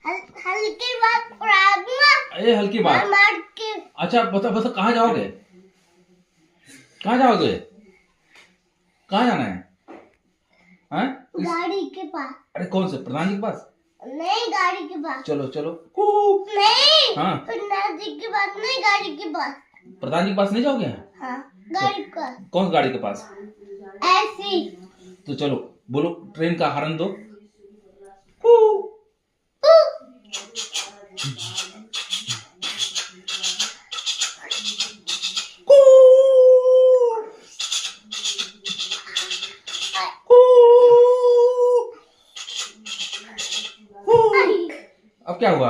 हल्की बात प्रार्थना। अरे हल्की बात। मार के। अच्छा बता बता, कहाँ जाओगे? कहाँ जाओगे? कहाँ जाना है? हाँ? गाड़ी के पास। अरे कौन से, प्रधान जी के पास? नहीं, गाड़ी के पास। चलो चलो। नहीं। हाँ, प्रधान जी के पास नहीं, गाड़ी के पास। प्रधान जी के पास नहीं जाओगे? हाँ, गाड़ी के पास। कौन गाड़ी के पास? ऐसी। तो चलो बोलो, ट्रेन का हॉर्न दो। अब क्या हुआ?